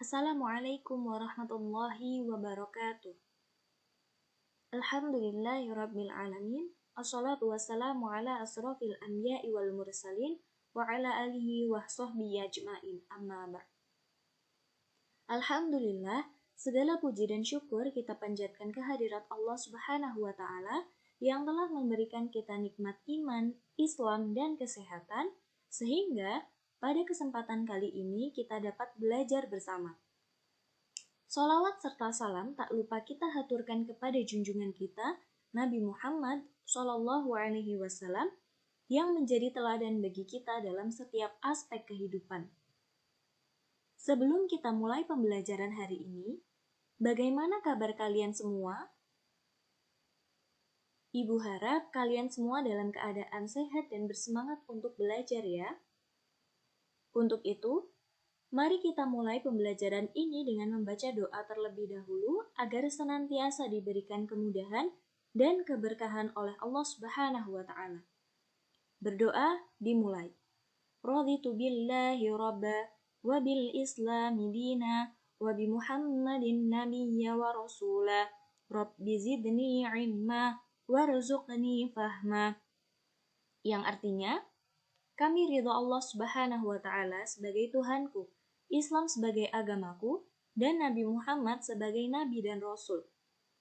Assalamualaikum warahmatullahi wabarakatuh. Alhamdulillahirabbil alamin. Assalatu wassalamu ala asrofil anbiya'i wal mursalin wa ala alihi wa sahbihi ajmain. Amma ba'd. Alhamdulillah, segala puji dan syukur kita panjatkan kehadirat Allah Subhanahu wa taala yang telah memberikan kita nikmat iman, Islam dan kesehatan sehingga pada kesempatan kali ini kita dapat belajar bersama. Sholawat serta salam tak lupa kita haturkan kepada junjungan kita, Nabi Muhammad SAW, yang menjadi teladan bagi kita dalam setiap aspek kehidupan. Sebelum kita mulai pembelajaran hari ini, bagaimana kabar kalian semua? Ibu harap kalian semua dalam keadaan sehat dan bersemangat untuk belajar ya. Untuk itu, mari kita mulai pembelajaran ini dengan membaca doa terlebih dahulu agar senantiasa diberikan kemudahan dan keberkahan oleh Allah Subhanahu wa taala. Berdoa dimulai. Raditu billahi rabba wa bil islami dina wa bi Muhammadin nabiyya wa rasula. Rabbi zidni ilma warzuqni fahma. Yang artinya, kami ridho Allah Subhanahu wa taala sebagai Tuhanku, Islam sebagai agamaku, dan Nabi Muhammad sebagai Nabi dan Rasul.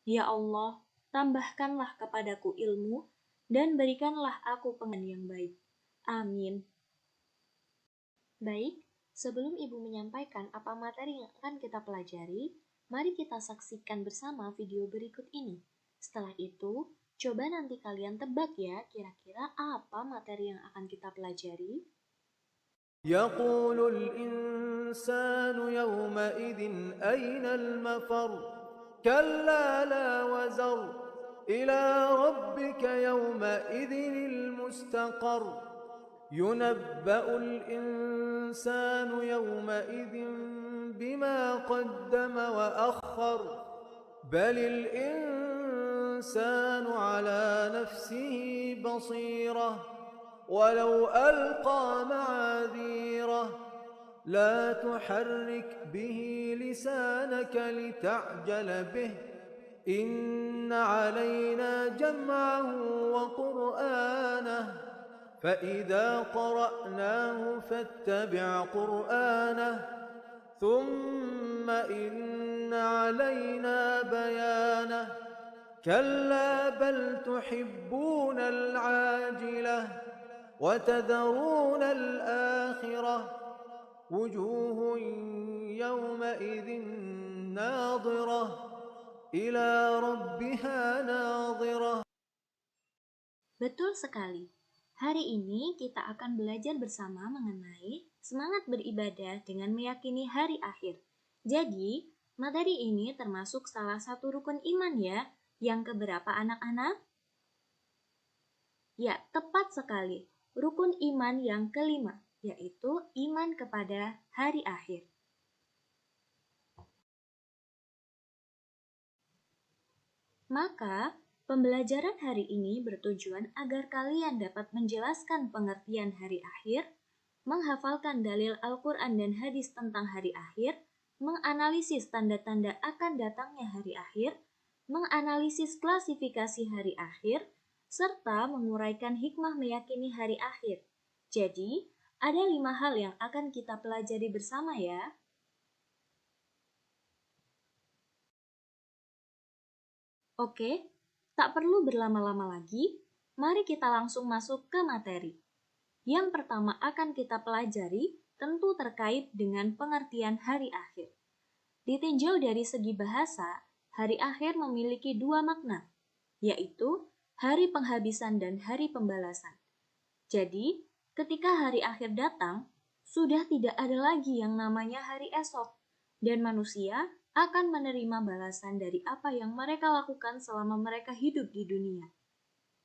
Ya Allah, tambahkanlah kepadaku ilmu, dan berikanlah aku pengen yang baik. Amin. Baik, sebelum Ibu menyampaikan apa materi yang akan kita pelajari, mari kita saksikan bersama video berikut ini. Setelah itu, coba nanti kalian tebak ya, kira-kira apa materi yang akan kita pelajari. يقول الإنسان يومئذ أين المفر كلا لا وزر إلى ربك يومئذ المستقر ينبأ الإنسان يومئذ بما قدم وأخر بل الإنسان على نفسه بصيرة ولو ألقى معاذيره لا تحرك به لسانك لتعجل به إن علينا جمعه وقرآنه فإذا قرأناه فاتبع قرآنه ثم إن علينا بيانه كلا بل تحبون العاجلة وتذرون الآخرة وجوه يومئذ ناظرة إلى ربها ناظرة. Betul sekali. Hari ini kita akan belajar bersama mengenai semangat beribadah dengan meyakini hari akhir. Jadi, materi ini termasuk salah satu rukun iman ya. Yang keberapa anak-anak? Ya, tepat sekali. Rukun iman yang kelima, yaitu iman kepada hari akhir. Maka, pembelajaran hari ini bertujuan agar kalian dapat menjelaskan pengertian hari akhir, menghafalkan dalil Al-Quran dan hadis tentang hari akhir, menganalisis tanda-tanda akan datangnya hari akhir, menganalisis klasifikasi hari akhir, serta menguraikan hikmah meyakini hari akhir. Jadi, ada 5 hal yang akan kita pelajari bersama ya. Oke, tak perlu berlama-lama lagi, mari kita langsung masuk ke materi. Yang pertama akan kita pelajari tentu terkait dengan pengertian hari akhir. Ditinjau dari segi bahasa, hari akhir memiliki 2 makna, yaitu hari penghabisan dan hari pembalasan. Jadi, ketika hari akhir datang, sudah tidak ada lagi yang namanya hari esok, dan manusia akan menerima balasan dari apa yang mereka lakukan selama mereka hidup di dunia.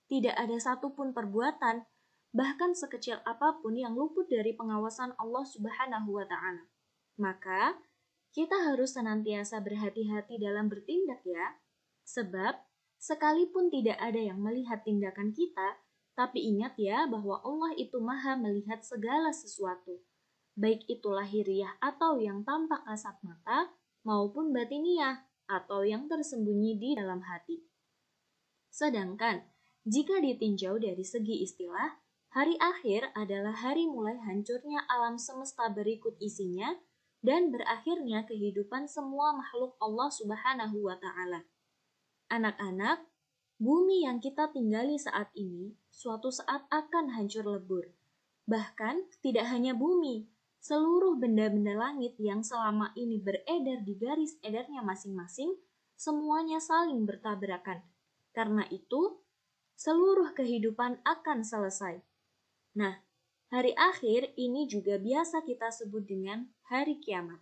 Tidak ada satupun perbuatan, bahkan sekecil apapun yang luput dari pengawasan Allah Subhanahu wa taala. Maka, kita harus senantiasa berhati-hati dalam bertindak ya. Sebab, sekalipun tidak ada yang melihat tindakan kita, tapi ingat ya bahwa Allah itu maha melihat segala sesuatu. baik itu lahiriah atau yang tampak kasat mata, maupun batiniah atau yang tersembunyi di dalam hati. Sedangkan, jika ditinjau dari segi istilah, hari akhir adalah hari mulai hancurnya alam semesta berikut isinya dan berakhirnya kehidupan semua makhluk Allah Subhanahu wa Ta'ala. Anak-anak, bumi yang kita tinggali saat ini suatu saat akan hancur lebur. Bahkan tidak hanya bumi, seluruh benda-benda langit yang selama ini beredar di garis edarnya masing-masing, semuanya saling bertabrakan. Karena itu, seluruh kehidupan akan selesai. Nah, hari akhir ini juga biasa kita sebut dengan hari kiamat.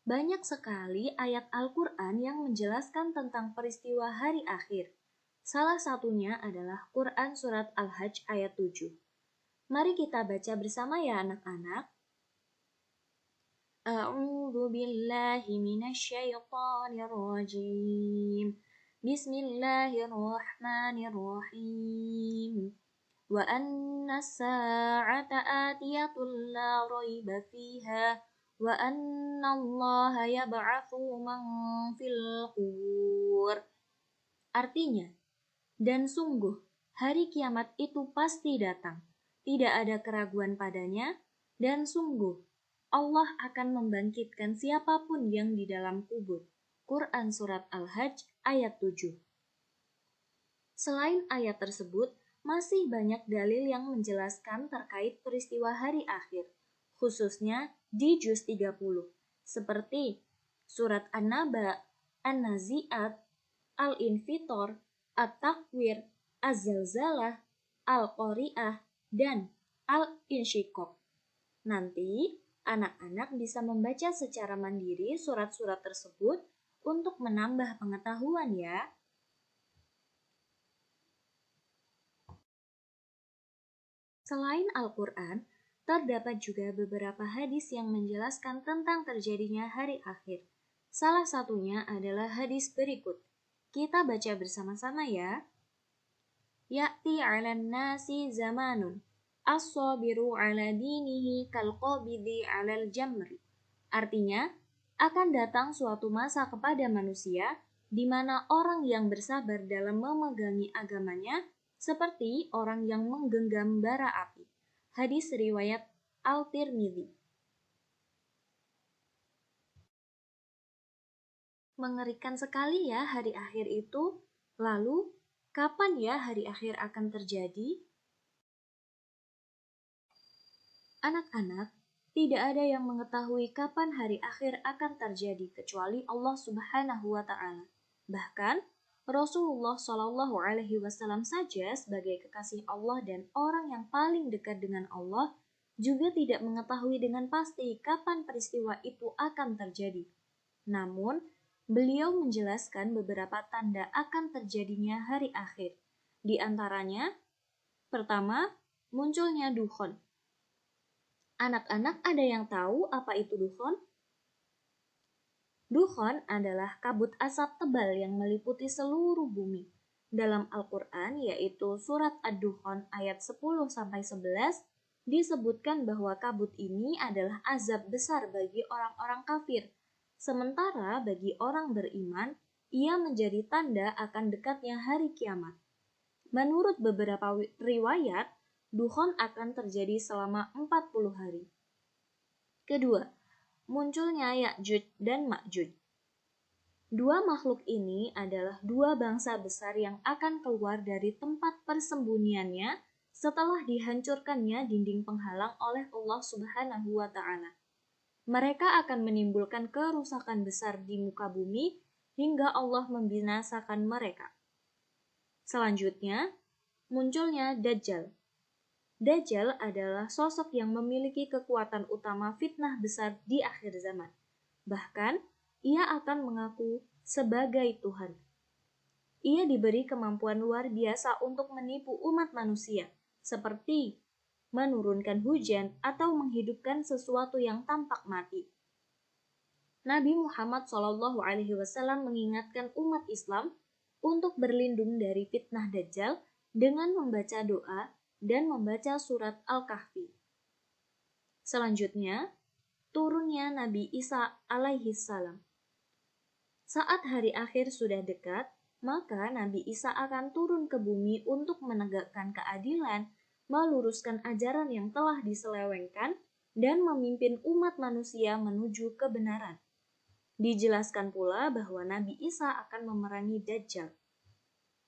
Banyak sekali ayat Al-Quran yang menjelaskan tentang peristiwa hari akhir. Salah satunya adalah Quran Surat Al-Hajj ayat 7. Mari kita baca bersama ya anak-anak. A'udzu billahi minasyaitonir rajim. Bismillahirrahmanirrahim. Wa anna as-sa'ata atiyatun la raiba fiha wa anna Allaha yab'atsu man fil qubur. Artinya, dan sungguh, hari kiamat itu pasti datang. Tidak ada keraguan padanya, dan sungguh, Allah akan membangkitkan siapapun yang di dalam kubur. Quran Surat Al-Hajj ayat 7. Selain ayat tersebut, masih banyak dalil yang menjelaskan terkait peristiwa hari akhir, khususnya di juz 30, seperti Surat An-Naba, An-Nazi'at, Al-Infitor, At-Takwir, Az-Zalzalah, Al-Qari'ah, dan Al-Insyiqaq. Nanti, anak-anak bisa membaca secara mandiri surat-surat tersebut untuk menambah pengetahuan ya. Selain Al-Quran, terdapat juga beberapa hadis yang menjelaskan tentang terjadinya hari akhir. Salah satunya adalah hadis berikut. Kita baca bersama-sama ya. Ya'ti 'alan nasi zamanun as-sabiru 'ala dinihi kal-qabidhi 'alal jamri. Artinya, akan datang suatu masa kepada manusia di mana orang yang bersabar dalam memegangi agamanya seperti orang yang menggenggam bara api. Hadis riwayat Al-Tirmidzi. Mengerikan sekali ya hari akhir itu. Lalu, kapan ya hari akhir akan terjadi? Anak-anak, tidak ada yang mengetahui kapan hari akhir akan terjadi kecuali Allah Subhanahu wa Ta'ala. Bahkan, Rasulullah Shallallahu Alaihi Wasallam saja sebagai kekasih Allah dan orang yang paling dekat dengan Allah juga tidak mengetahui dengan pasti kapan peristiwa itu akan terjadi. Namun, beliau menjelaskan beberapa tanda akan terjadinya hari akhir. Di antaranya, pertama, munculnya dukhon. Anak-anak ada yang tahu apa itu dukhon? Dukhon adalah kabut asap tebal yang meliputi seluruh bumi. Dalam Al-Quran, yaitu surat Ad-Dukhon ayat 10-11, disebutkan bahwa kabut ini adalah azab besar bagi orang-orang kafir. Sementara bagi orang beriman, ia menjadi tanda akan dekatnya hari kiamat. Menurut beberapa riwayat, dukhon akan terjadi selama 40 hari. Kedua, munculnya Ya'juj dan Ma'juj. Dua makhluk ini adalah dua bangsa besar yang akan keluar dari tempat persembunyiannya setelah dihancurkannya dinding penghalang oleh Allah Subhanahu wa Ta'ala. Mereka akan menimbulkan kerusakan besar di muka bumi hingga Allah membinasakan mereka. Selanjutnya, munculnya Dajjal. Dajjal adalah sosok yang memiliki kekuatan utama fitnah besar di akhir zaman. Bahkan, ia akan mengaku sebagai Tuhan. Ia diberi kemampuan luar biasa untuk menipu umat manusia, seperti menurunkan hujan atau menghidupkan sesuatu yang tampak mati. Nabi Muhammad SAW mengingatkan umat Islam untuk berlindung dari fitnah Dajjal dengan membaca doa dan membaca surat Al-Kahfi. Selanjutnya, turunnya Nabi Isa alaihi salam. Saat hari akhir sudah dekat, maka Nabi Isa akan turun ke bumi untuk menegakkan keadilan, meluruskan ajaran yang telah diselewengkan, dan memimpin umat manusia menuju kebenaran. Dijelaskan pula bahwa Nabi Isa akan memerangi Dajjal.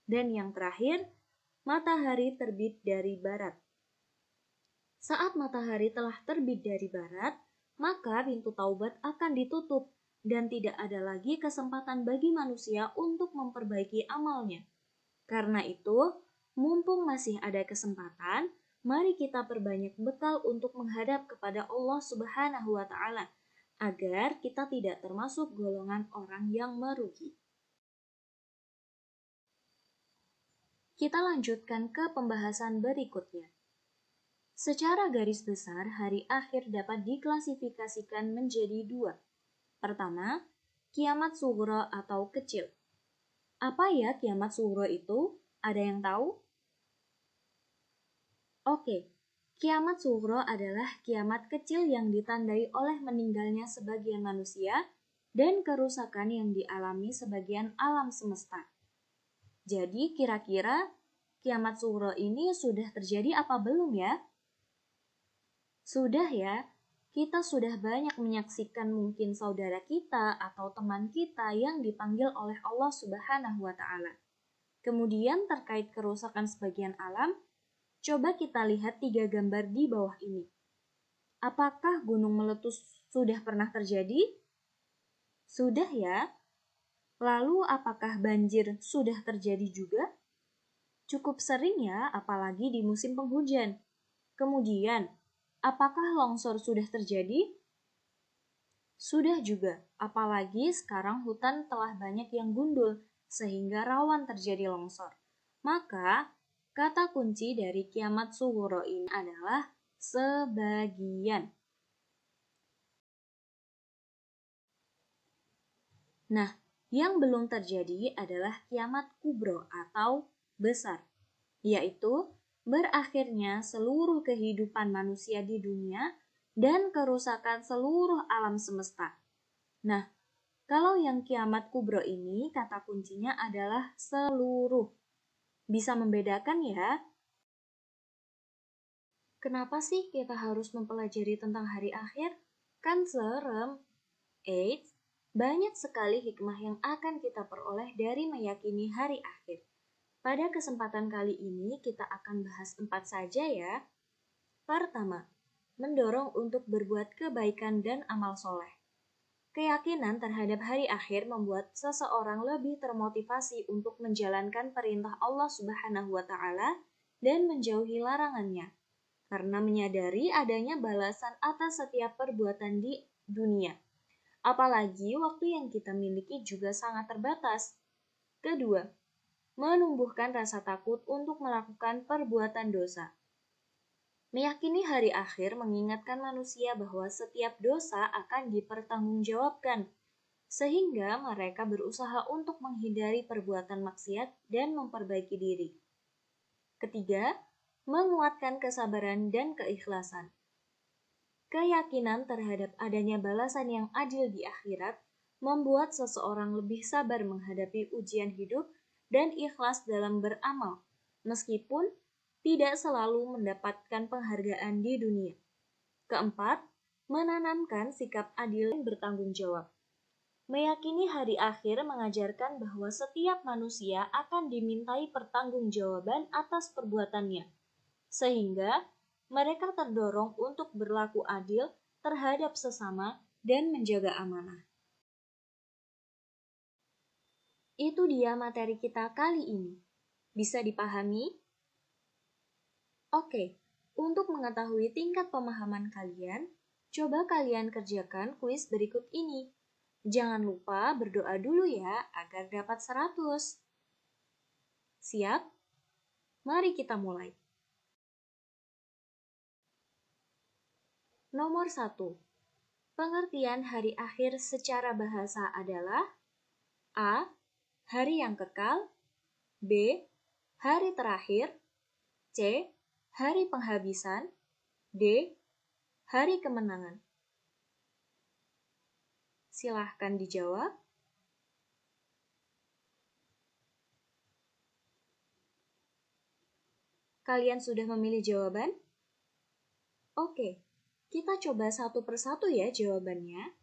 Dan yang terakhir, matahari terbit dari barat. Saat matahari telah terbit dari barat, maka pintu taubat akan ditutup dan tidak ada lagi kesempatan bagi manusia untuk memperbaiki amalnya. Karena itu, mumpung masih ada kesempatan, mari kita perbanyak bekal untuk menghadap kepada Allah Subhanahu wa Ta'ala, agar kita tidak termasuk golongan orang yang merugi. Kita lanjutkan ke pembahasan berikutnya. Secara garis besar, hari akhir dapat diklasifikasikan menjadi dua. Pertama, kiamat sughra atau kecil. Apa ya kiamat sughra itu? Ada yang tahu? Oke, kiamat sughra adalah kiamat kecil yang ditandai oleh meninggalnya sebagian manusia dan kerusakan yang dialami sebagian alam semesta. Jadi kira-kira kiamat sughra ini sudah terjadi apa belum ya? Sudah ya, kita sudah banyak menyaksikan mungkin saudara kita atau teman kita yang dipanggil oleh Allah Subhanahu wa Ta'ala. Kemudian terkait kerusakan sebagian alam, coba kita lihat 3 gambar di bawah ini. Apakah gunung meletus sudah pernah terjadi? Sudah ya. Lalu apakah banjir sudah terjadi juga? Cukup sering ya, apalagi di musim penghujan. Kemudian, apakah longsor sudah terjadi? Sudah juga, apalagi sekarang hutan telah banyak yang gundul, sehingga rawan terjadi longsor. Maka, kata kunci dari kiamat sughra ini adalah sebagian. Nah, yang belum terjadi adalah kiamat kubro atau besar, yaitu berakhirnya seluruh kehidupan manusia di dunia dan kerusakan seluruh alam semesta. Nah, kalau yang kiamat kubro ini kata kuncinya adalah seluruh. Bisa membedakan ya? Kenapa sih kita harus mempelajari tentang hari akhir? Kan serem. Eits, banyak sekali hikmah yang akan kita peroleh dari meyakini hari akhir. Pada kesempatan kali ini kita akan bahas 4 saja ya. Pertama, mendorong untuk berbuat kebaikan dan amal soleh. Keyakinan terhadap hari akhir membuat seseorang lebih termotivasi untuk menjalankan perintah Allah Subhanahu wa Ta'ala dan menjauhi larangannya, karena menyadari adanya balasan atas setiap perbuatan di dunia. Apalagi waktu yang kita miliki juga sangat terbatas. Kedua, menumbuhkan rasa takut untuk melakukan perbuatan dosa. Meyakini hari akhir mengingatkan manusia bahwa setiap dosa akan dipertanggungjawabkan, sehingga mereka berusaha untuk menghindari perbuatan maksiat dan memperbaiki diri. Ketiga, menguatkan kesabaran dan keikhlasan. Keyakinan terhadap adanya balasan yang adil di akhirat membuat seseorang lebih sabar menghadapi ujian hidup dan ikhlas dalam beramal, meskipun tidak selalu mendapatkan penghargaan di dunia. Keempat, menanamkan sikap adil dan bertanggung jawab. Meyakini hari akhir mengajarkan bahwa setiap manusia akan dimintai pertanggungjawaban atas perbuatannya, sehingga mereka terdorong untuk berlaku adil terhadap sesama dan menjaga amanah. Itu dia materi kita kali ini. Bisa dipahami? Oke, untuk mengetahui tingkat pemahaman kalian, coba kalian kerjakan kuis berikut ini. Jangan lupa berdoa dulu ya agar dapat 100. Siap? Mari kita mulai. Nomor 1. Pengertian hari akhir secara bahasa adalah A. Hari yang kekal. B. Hari terakhir. C. hari penghabisan, D. hari kemenangan? Silahkan dijawab. Kalian sudah memilih jawaban? Oke, kita coba satu persatu ya jawabannya.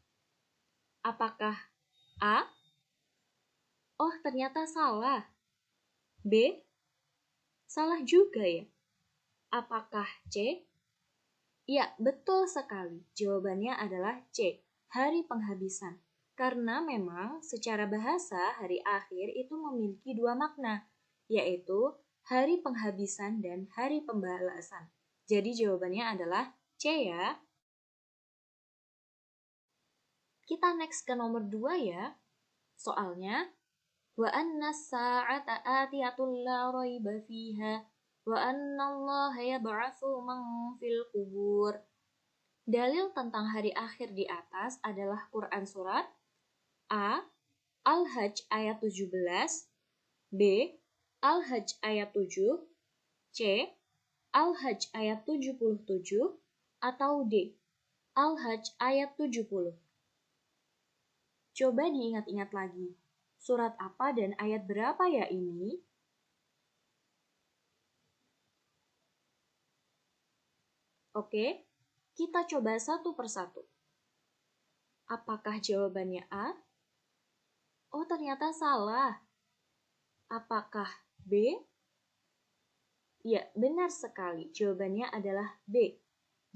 Apakah A? Oh, ternyata salah. B? Salah juga ya. Apakah C? Ya, betul sekali. Jawabannya adalah C, hari penghabisan. Karena memang secara bahasa hari akhir itu memiliki dua makna, yaitu hari penghabisan dan hari pembalasan. Jadi jawabannya adalah C ya. Kita next ke nomor 2 ya. Soalnya, wa anna as-sa'ata atiyatul la raiba fiha wa anna Allah yab'atsu man fil qubur. Dalil tentang hari akhir di atas adalah Quran surat A. Al-Hajj ayat 17, B. Al-Hajj ayat 7, C. Al-Hajj ayat 77, atau D. Al-Hajj ayat 70. Coba diingat-ingat lagi. Surat apa dan ayat berapa ya ini? Oke, kita coba satu persatu. Apakah jawabannya A? Oh, ternyata salah. Apakah B? Ya, benar sekali. Jawabannya adalah B.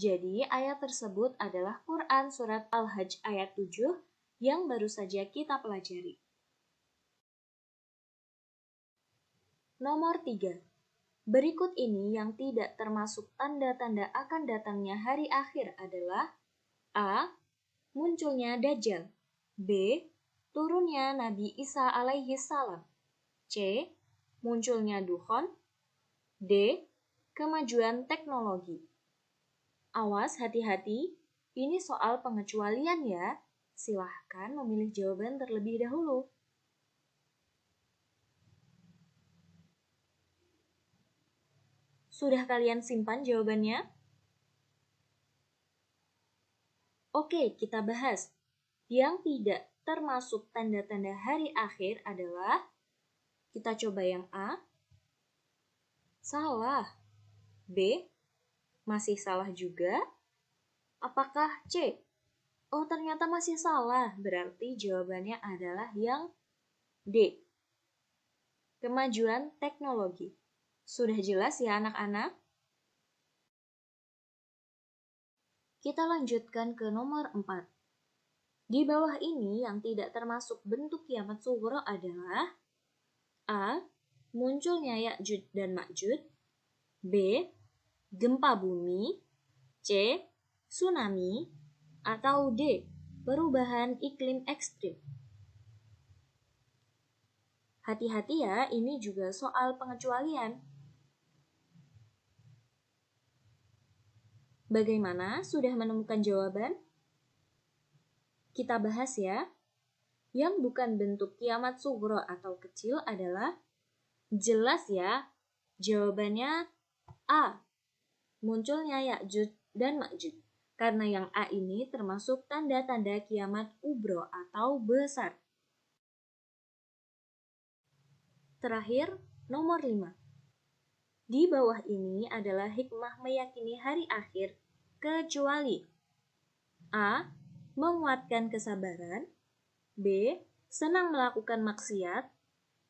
Jadi, ayat tersebut adalah Quran Surat Al-Hajj ayat 7 yang baru saja kita pelajari. Nomor 3. Berikut ini yang tidak termasuk tanda-tanda akan datangnya hari akhir adalah A. Munculnya Dajjal, B. Turunnya Nabi Isa alaihi salam, C. Munculnya Dukhon, D. Kemajuan teknologi. Awas, hati-hati, ini soal pengecualian ya. Silahkan memilih jawaban terlebih dahulu. Sudah kalian simpan jawabannya? Oke, kita bahas. Yang tidak termasuk tanda-tanda hari akhir adalah, kita coba yang A. Salah. B. Masih salah juga. Apakah C? Oh, ternyata masih salah. Berarti jawabannya adalah yang D. Kemajuan teknologi. Sudah jelas ya anak-anak? Kita lanjutkan ke nomor 4. Di bawah ini yang tidak termasuk bentuk kiamat sughra adalah A. Munculnya Ya'juj dan Ma'juj, B. Gempa bumi, C. Tsunami, atau D. Perubahan iklim ekstrim. Hati-hati ya, ini juga soal pengecualian. Bagaimana? Sudah menemukan jawaban? Kita bahas ya. Yang bukan bentuk kiamat sughra atau kecil adalah jelas ya. Jawabannya A. Munculnya Ya'juj dan Ma'juj. Karena yang A ini termasuk tanda-tanda kiamat kubro atau besar. Terakhir, nomor 5. Di bawah ini adalah hikmah meyakini hari akhir, kecuali A. Menguatkan kesabaran, B. Senang melakukan maksiat,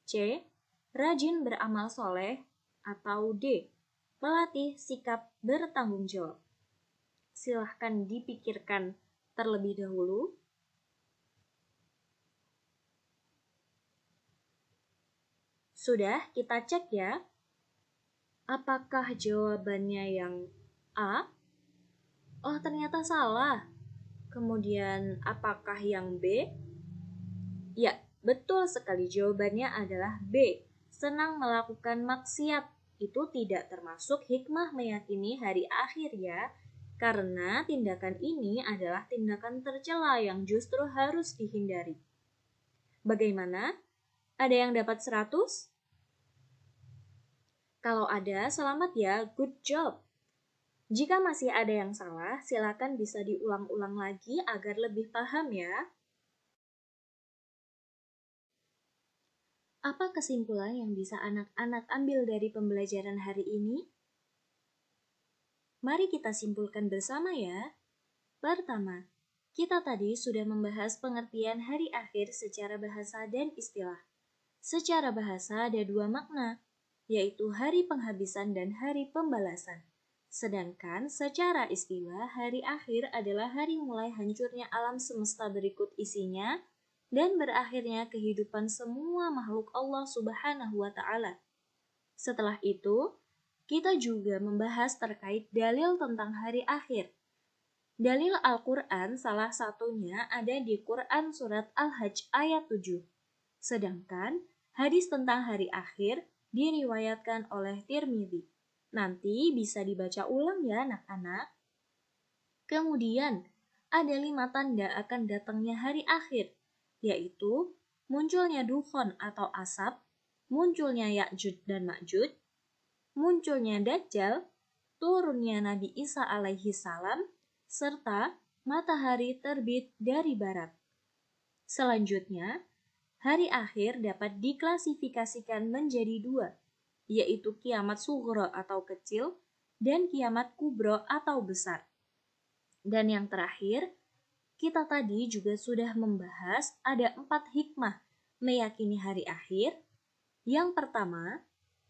C. Rajin beramal soleh, atau D. Melatih sikap bertanggung jawab. Silahkan dipikirkan terlebih dahulu. Sudah, kita cek ya. Apakah jawabannya yang A? Oh, ternyata salah. Kemudian, apakah yang B? Ya, betul sekali. Jawabannya adalah B. Senang melakukan maksiat. Itu tidak termasuk hikmah meyakini hari akhir ya. Karena tindakan ini adalah tindakan tercela yang justru harus dihindari. Bagaimana? Ada yang dapat 100? Kalau ada, selamat ya, good job. Jika masih ada yang salah, silakan bisa diulang-ulang lagi agar lebih paham ya. Apa kesimpulan yang bisa anak-anak ambil dari pembelajaran hari ini? Mari kita simpulkan bersama ya. Pertama, kita tadi sudah membahas pengertian hari akhir secara bahasa dan istilah. Secara bahasa ada dua makna, yaitu hari penghabisan dan hari pembalasan. Sedangkan secara istilah, hari akhir adalah hari mulai hancurnya alam semesta berikut isinya dan berakhirnya kehidupan semua makhluk Allah Subhanahu wa Ta'ala. Setelah itu, kita juga membahas terkait dalil tentang hari akhir. Dalil Al-Quran salah satunya ada di Quran Surat Al-Hajj ayat 7. Sedangkan hadis tentang hari akhir diriwayatkan oleh Tirmidzi. Nanti bisa dibaca ulang ya anak-anak. Kemudian, ada 5 tanda akan datangnya hari akhir, yaitu munculnya dukhon atau asap, munculnya Ya'juj dan Ma'juj, munculnya Dajjal, turunnya Nabi Isa alaihi salam, serta matahari terbit dari barat. Selanjutnya, hari akhir dapat diklasifikasikan menjadi dua, yaitu kiamat sughra atau kecil dan kiamat kubro atau besar. Dan yang terakhir, kita tadi juga sudah membahas ada 4 hikmah meyakini hari akhir. Yang pertama,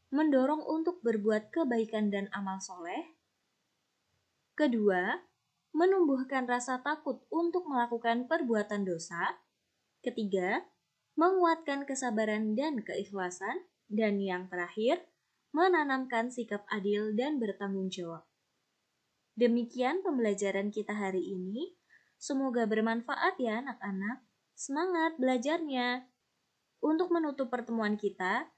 mendorong untuk berbuat kebaikan dan amal soleh. Kedua, menumbuhkan rasa takut untuk melakukan perbuatan dosa. Ketiga, menguatkan kesabaran dan keikhlasan. Dan yang terakhir, menanamkan sikap adil dan bertanggung jawab. Demikian pembelajaran kita hari ini. Semoga bermanfaat ya anak-anak. Semangat belajarnya. Untuk menutup pertemuan kita,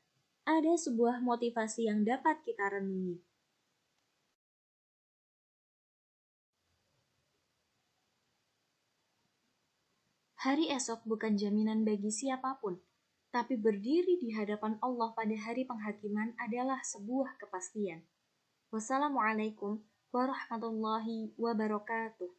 ada sebuah motivasi yang dapat kita renungi. Hari esok bukan jaminan bagi siapapun, tapi berdiri di hadapan Allah pada hari penghakiman adalah sebuah kepastian. Wassalamualaikum warahmatullahi wabarakatuh.